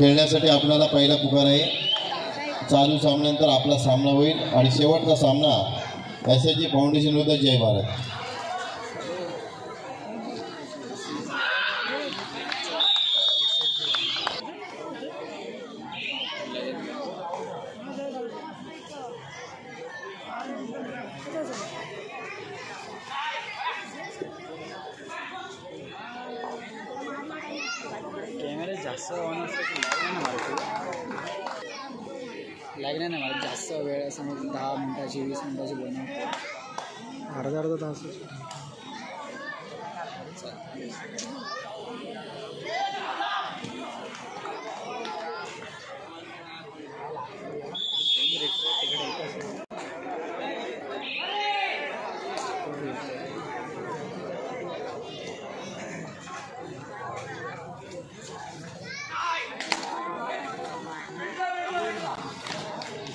खेळण्यासाठी आपल्याला पहिला पुकार आहे। चालू सामन्यानंतर आपला सामना होईल आणि शेवटचा सामना एसएसजी फाउंडेशन विरुद्ध जय भारत। कॅमेरा जास्त ऑन असतो की लागणार नाही मला जास्त वेळ समज 10 मिनिटाची 20 मिनिटाची बनव अर्धा तास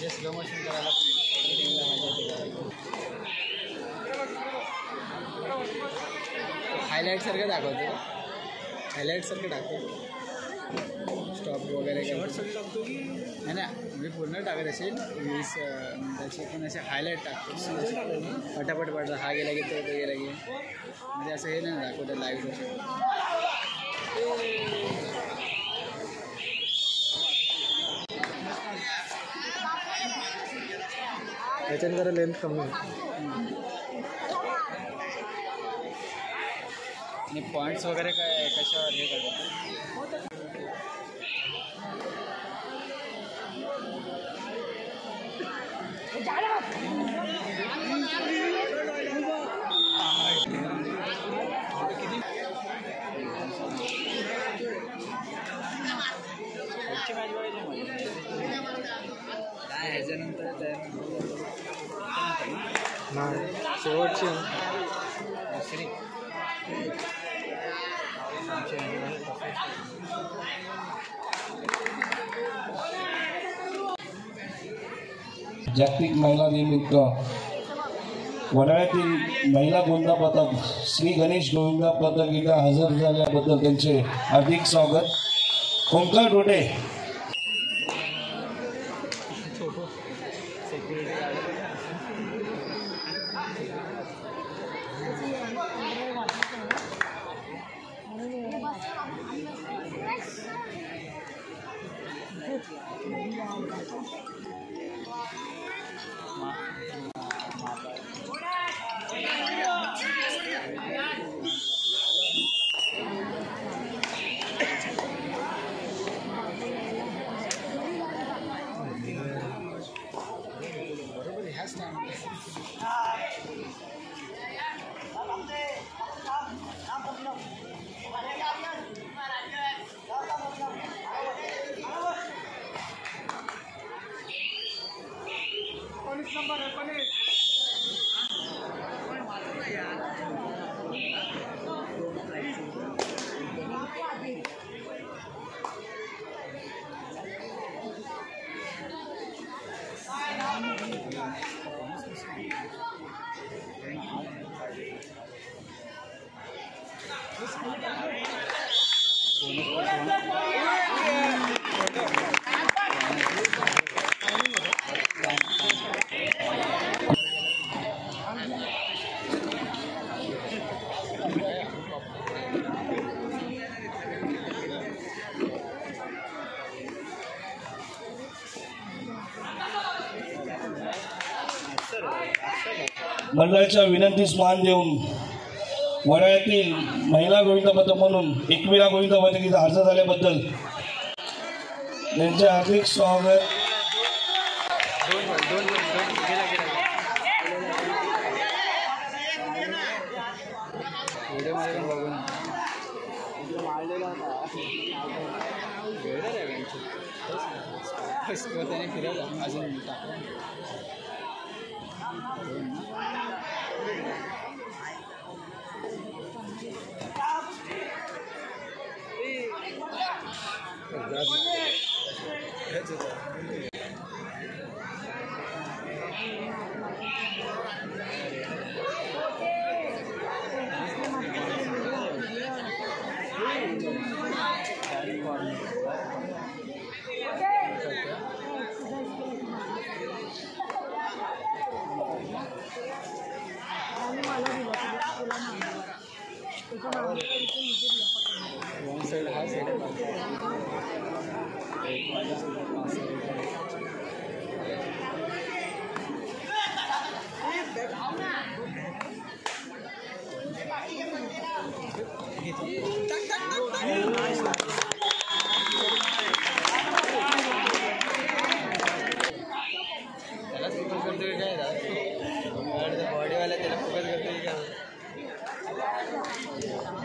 स्लो मोशन करायला हायलाइट सारखं दाखवतो हायलाइट सारखं दाखवतो स्टॉप वगैरे नाही ना मी पूर्ण टाकत असेल 20 मिनिटाची पण असे हायलाइट टाकतो पटापट पडतं हा गेला की तो गेला की म्हणजे असं हे नाही दाखवतं लाईव्ह त्याच्याने जरा लेंथ कमी आणि पॉईंट्स वगैरे काय कशावर हे करतात ह्याच्यानंतर शेवटची जागतिक महिला निमित्त वडाळ्यातील महिला गोंदा पथक श्री गणेश गोविंदा पथक इथं हजर झाल्याबद्दल त्यांचे हार्दिक स्वागत। ओंकार डोडे मंडळाच्या विनंतीस मान देऊन वडाळ्यातील महिला गोविंदा पथक म्हणून एकविरा गोविंदा पथक इथं हजर झाल्याबद्दल त्यांचे हार्दिक स्वागत। फिरवलं अजून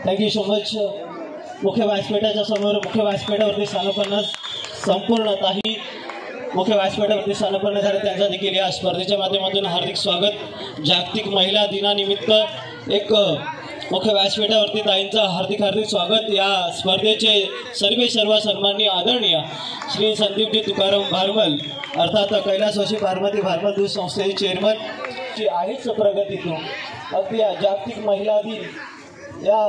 थँक्यू सो मच. मुख्य व्यासपीठाच्या समोर मुख्य व्यासपीठावरती स्थानापन्न संपूर्णतः मुख्य व्यासपीठावरती स्थानापन्न झाले त्यांचा देखील या स्पर्धेच्या माध्यमातून हार्दिक स्वागत. जागतिक महिला दिनानिमित्त एक मुख्य व्यासपीठावरती ताईंचं हार्दिक स्वागत. या स्पर्धेचे सर्व सन्माननीय आदरणीय श्री संदीपजी तुकाराम भारमल अर्थात कैलासवासी बारामती भारमल दूध संस्थेचे चेअरमन जी आहेच प्रगतीतून अगदी जागतिक महिला दिन या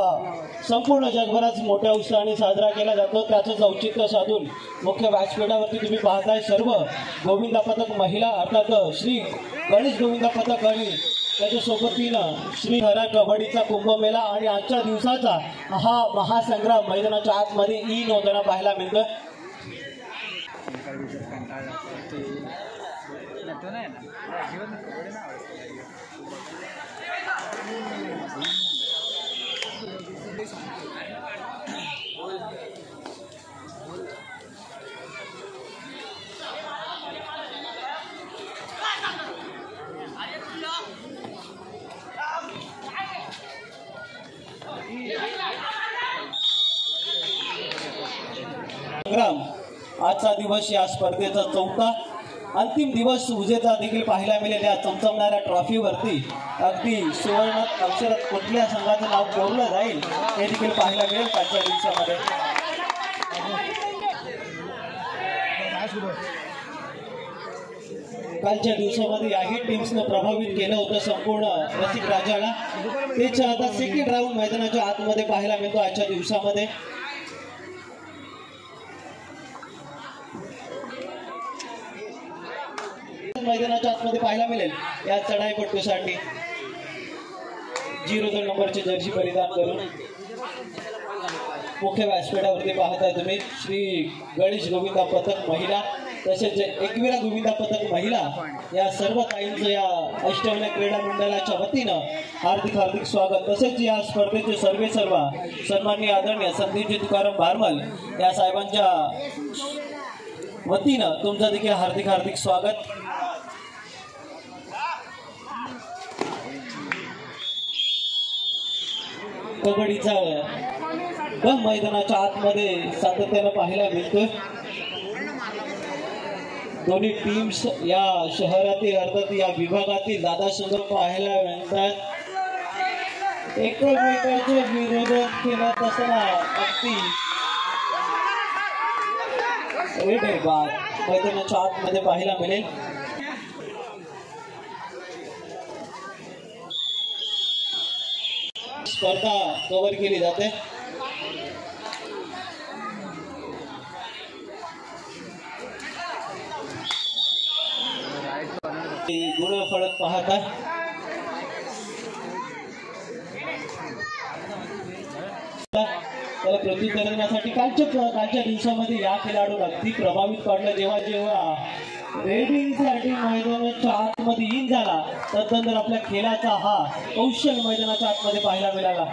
संपूर्ण जगभरात मोठ्या उत्साहाने साजरा केला जातो. त्याचंच औचित्य साधून मुख्य व्यासपीठावरती तुम्ही पाहताय सर्व गोविंदा पथक महिला अर्थात श्री गणेश गोविंदा पथक आणि त्याच्यासोबतीनं श्री हरा कबड्डीचा कुंभमेळा आणि आजच्या दिवसाचा हा महासंग्राम मैदानाच्या आतमध्ये इन होताना पाहायला मिळतं. आजचा दिवस या स्पर्धेचा चौथा अंतिम दिवस उजेचा देखील पाहायला मिळेल. या चमचमणाऱ्या ट्रॉफीवरती अगदी सुवर्ण अक्षरात कुठल्या संघाचं नाव कोरलं जाईल हे देखील पाहायला मिळेल कालच्या दिवसामध्ये. कालच्या दिवसामध्ये याही टीम्सनं प्रभावित केलं होतं संपूर्ण रसिक राजाला. तेच आता सेकंड राऊंड मैदानाच्या आतमध्ये पाहायला मिळतो आजच्या दिवसामध्ये. मैदानाच्या आतमध्ये पाहायला मिळेल या चढाईपटूसाठी 02 नंबरचे जर्सी परिधान करून मुख्य व्यासपीठावरती पाहताय तुम्ही श्री गणेश गोविंदा पथक महिला तसेच 21 गोविंदा पथक महिला या सर्व ताईंचं या अष्टविनायक क्रीडा मंडळाच्या वतीनं हार्दिक स्वागत. तसेच या स्पर्धेचे सर्व सन्माननीय आदरणीय संदीपजी तुकाराम भारमल या साहेबांच्या वतीनं तुमचं देखील हार्दिक स्वागत. कबड्डीचा मैदानाच्या आतमध्ये सातत्यानं पाहायला मिळतोय. दोन्ही टीम्स या शहरातील अर्थात या विभागातील दादा सुंदर पाहायला मिळतात. एकमेकांचे विरोध केला असताना अगदी मैदानाच्या आतमध्ये पाहायला मिळेल. स्पर्धा कव्हर केली जाते. गुणफलक पाहता त्याला प्रत्युत्तर देण्यासाठी कालच्या दिवसामध्ये या खेळाडू अगदी प्रभावित पडलं. जेव्हा रेडिंगसाठी मैदानाच्या आतमध्ये इन झाला तदनंतर आपल्या खेळाचा हा कौशल मैदानाच्या आतमध्ये पाहायला मिळाला.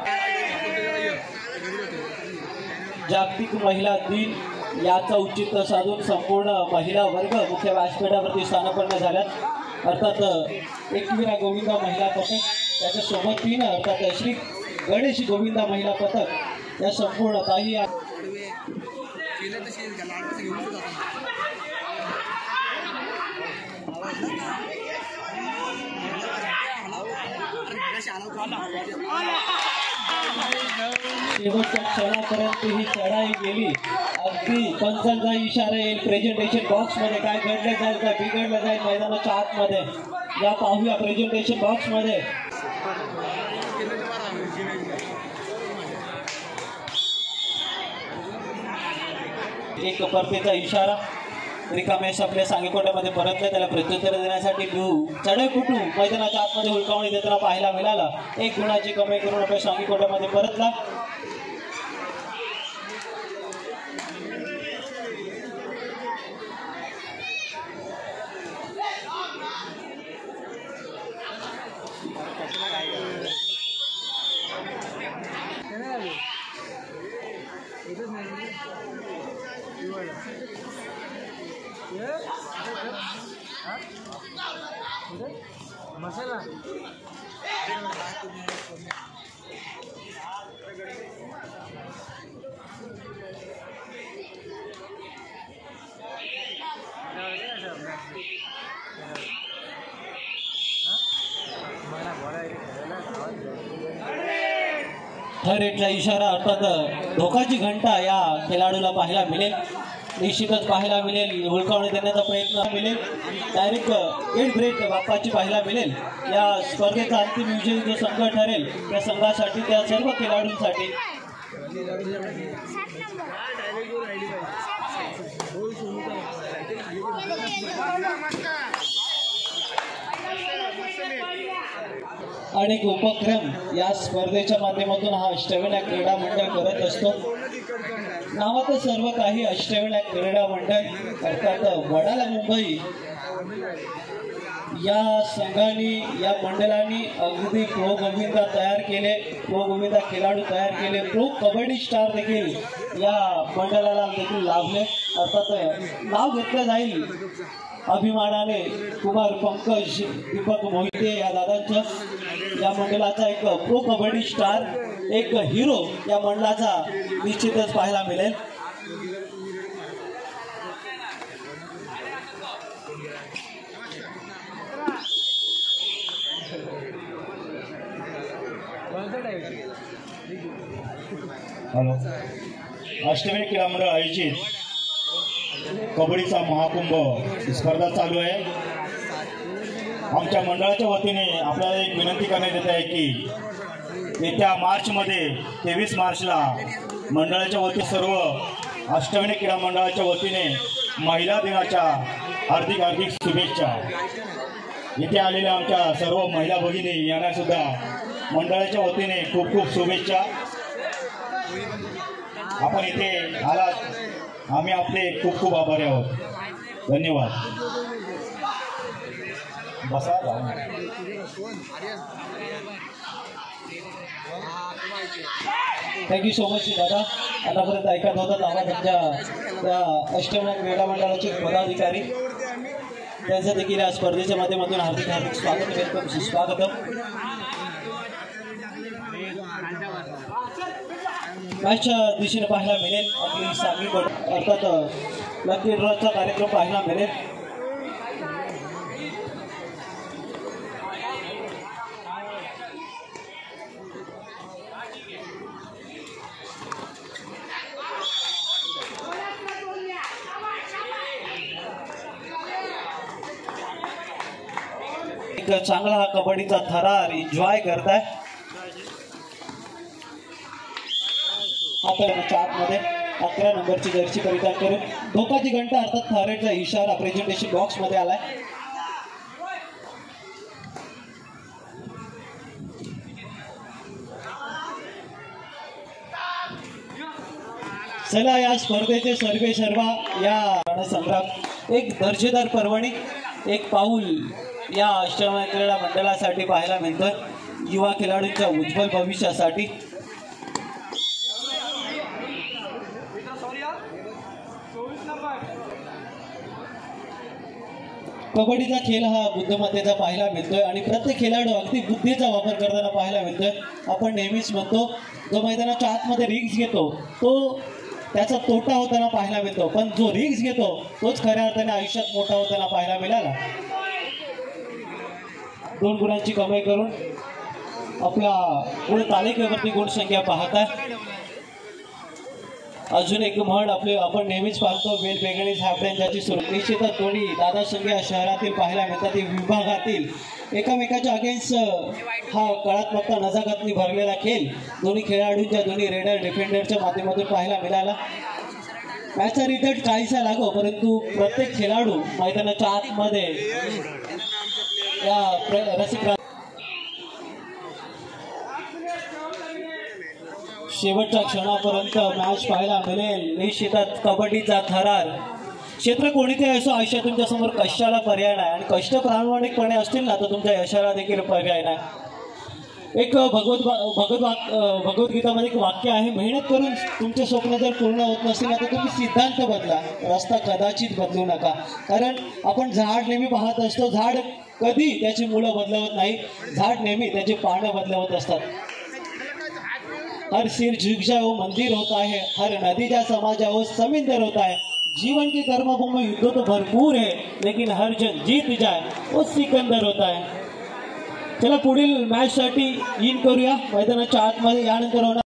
जागतिक महिला दिन याचं औचित्य साधून संपूर्ण महिला वर्ग मुख्य व्यासपीठावरती स्थानापन्न झाल्यात. अर्थात 21 गोविंदा महिला पथक त्याच्यासोबत 3 अर्थात श्री गणेश गोविंदा महिला पथक या संपूर्ण काही शेवटच्या क्षणापर्यंत ही चढाई गेली. अगदी पंचांचा इशारा येईल प्रेझेंटेशन बॉक्स मध्ये काय घडलं जाईल काय बिघडलं जाईल मैदानाच्या आतमध्ये या पाहूया प्रेझेंटेशन बॉक्स मध्ये. एक परतीचा इशारा रिकामेश आपल्या सांगेकोट्यामध्ये परतले. त्याला प्रत्युत्तर देण्यासाठी चढाई कुटू मैदानाच्या आतमध्ये हुलकावणी देताना पाहायला मिळाला. 1 गुणाची कमाई करून आपल्या सांगेकोट्यामध्ये परतला. मसाला थर्ड रेटचा इशारा अर्थात धोकाची घंटा या खेळाडूला पाहायला मिळेल. निश्चितच पाहायला मिळेल. हुलकावणी देण्याचा प्रयत्न मिळेल. डायरेक्ट गेट ब्रेक बाप्पाची पाहायला मिळेल. या स्पर्धेचा अंतिम विजयी जो संघ ठरेल त्या संघासाठी त्या सर्व खेळाडूंसाठी अनेक उपक्रम या स्पर्धेच्या माध्यमातून हा अष्टविनायक क्रीडा मंडळ करत असतो. नावातच सर्व काही अष्टविनायक क्रीडा मंडळ अर्थात वडाला मुंबई या संघाने या मंडळाने अगदी प्रो गोविंदा तयार केले. प्रो गोविंदा खेळाडू तयार केले. प्रो कबड्डी स्टार देखील या मंडळाला देखील लाभले. अर्थात नाव घेतलं जाईल अभिमानाने कुमार पंकज दीपक मोहिते या दादांचं. या मंडळाचा एक प्रो कबड्डी स्टार एक हिरो या मंडळाचा निश्चितच पाहायला मिळेल. हॅलो. अष्टविनायक क्रीडा मंडळ आयोजित कबड्डीचा महाकुंभ स्पर्धा चालू आहे. आमच्या मंडळाच्या वतीने आपल्याला एक विनंती करण्यात येत आहे की येत्या मार्चमध्ये 23 मार्चला मंडळाच्या वतीने सर्व अष्टविनायक क्रीडा मंडळाच्या वतीने महिला दिनाच्या हार्दिक हार्दिक शुभेच्छा. इथे आलेल्या आमच्या सर्व महिला भगिनी यांना सुद्धा मंडळाच्या वतीने खूप खूप शुभेच्छा. आपण इथे आलात आम्ही आपले खूप खूप आभारी आहोत. धन्यवाद. बसा. थँक्यू सो मच दादा. आतापर्यंत ऐकत होतात आम्हा तुमच्या त्या अष्टविनायक क्रीडा मंडळाचे पदाधिकारी. त्यांचं देखील या स्पर्धेच्या माध्यमातून हार्दिक हार्दिक स्वागत. वेलकम सुस्वागतम. मॅचच्या दिशेने पाहायला मिळेल आपली सांगली अर्थात लकी ड्रॉचा कार्यक्रम पाहायला मिळेल. एक चांगला हा कबड्डीचा थरार एन्जॉय करताय. आता आतमध्ये 11 नंबरची जर्सी परिधान करून धोकाची घंटा अर्थात थर्डचा इशारा प्रेझेंटेशन बॉक्स मध्ये आलाय. चला या स्पर्धेचे सर्वा या संग्राम एक दर्जेदार पर्वणी एक पाऊल या अष्टविनायक क्रीडा मंडळासाठी पाहायला मिळतं. युवा खेळाडूंच्या उज्ज्वल भविष्यासाठी कबड्डीचा खेळ हा बुद्धिमत्तेचा पाहायला मिळतोय आणि प्रत्येक खेळाडू अगदी बुद्धीचा वापर करताना पाहायला मिळतोय. आपण नेहमीच म्हणतो जो मैदानाच्या आतमध्ये रिस्क घेतो तो त्याचा तोटा होताना पाहायला मिळतो, पण जो रिस्क घेतो तोच खऱ्या अर्थाने आयुष्यात मोठा होताना पाहायला मिळाला. 2 गुणांची कमाई करून आपला गुण तालिकेवरती गुणसंख्या पाहता. अजून एक म्हण आपण नेहमीच पाहतो वेल बेगणीज हॅपडेन ज्याची सुरू. निश्चितच दोन्ही दादा संघ या शहरातील पाहायला मिळतात. विभागातील एकामेकाच्या अगेन्स्ट हा कलात्मकता नजाकतनी भरलेला खेळ दोन्ही खेळाडूंच्या दोन्ही रेडर डिफेंडरच्या माध्यमातून पाहायला मिळाला. मॅचचा रिझल्ट काहीसा लागो परंतु प्रत्येक खेळाडू मैदानाच्या आतमध्ये या रसिक शेवटच्या क्षणापर्यंत मॅच पाहायला मिळेल. निश्चितच कबड्डीचा थरार क्षेत्र कोणीतरी असो आयुष्यात तुमच्या समोर कष्टाला पर्याय नाही आणि कष्ट प्रामाणिकपणे असतील ना तर तुमच्या यशाला देखील पर्याय नाही. एक भगवद्गीतामध्ये एक वाक्य आहे, मेहनत करून तुमचे स्वप्न जर पूर्ण होत नसतील तर तुम्ही सिद्धांत बदला, रस्ता कदाचित बदलू नका. कारण आपण झाड नेहमी पाहत असतो, झाड कधी त्याची मुलं बदलवत नाही, झाड नेहमी त्याची पानं बदलवत असतात. हर सिर झुक जाए वो मंदिर होता है, हर नदी जा समा जाए वो समुंदर होता है. जीवन की कर्मभूमि युद्ध तो भरपूर है लेकिन हर जन जीत जाए वो सिकंदर होता है. चला पुढील मॅचसाठी इन करूया मैदानाच्या आतमध्ये. यानंतर होणार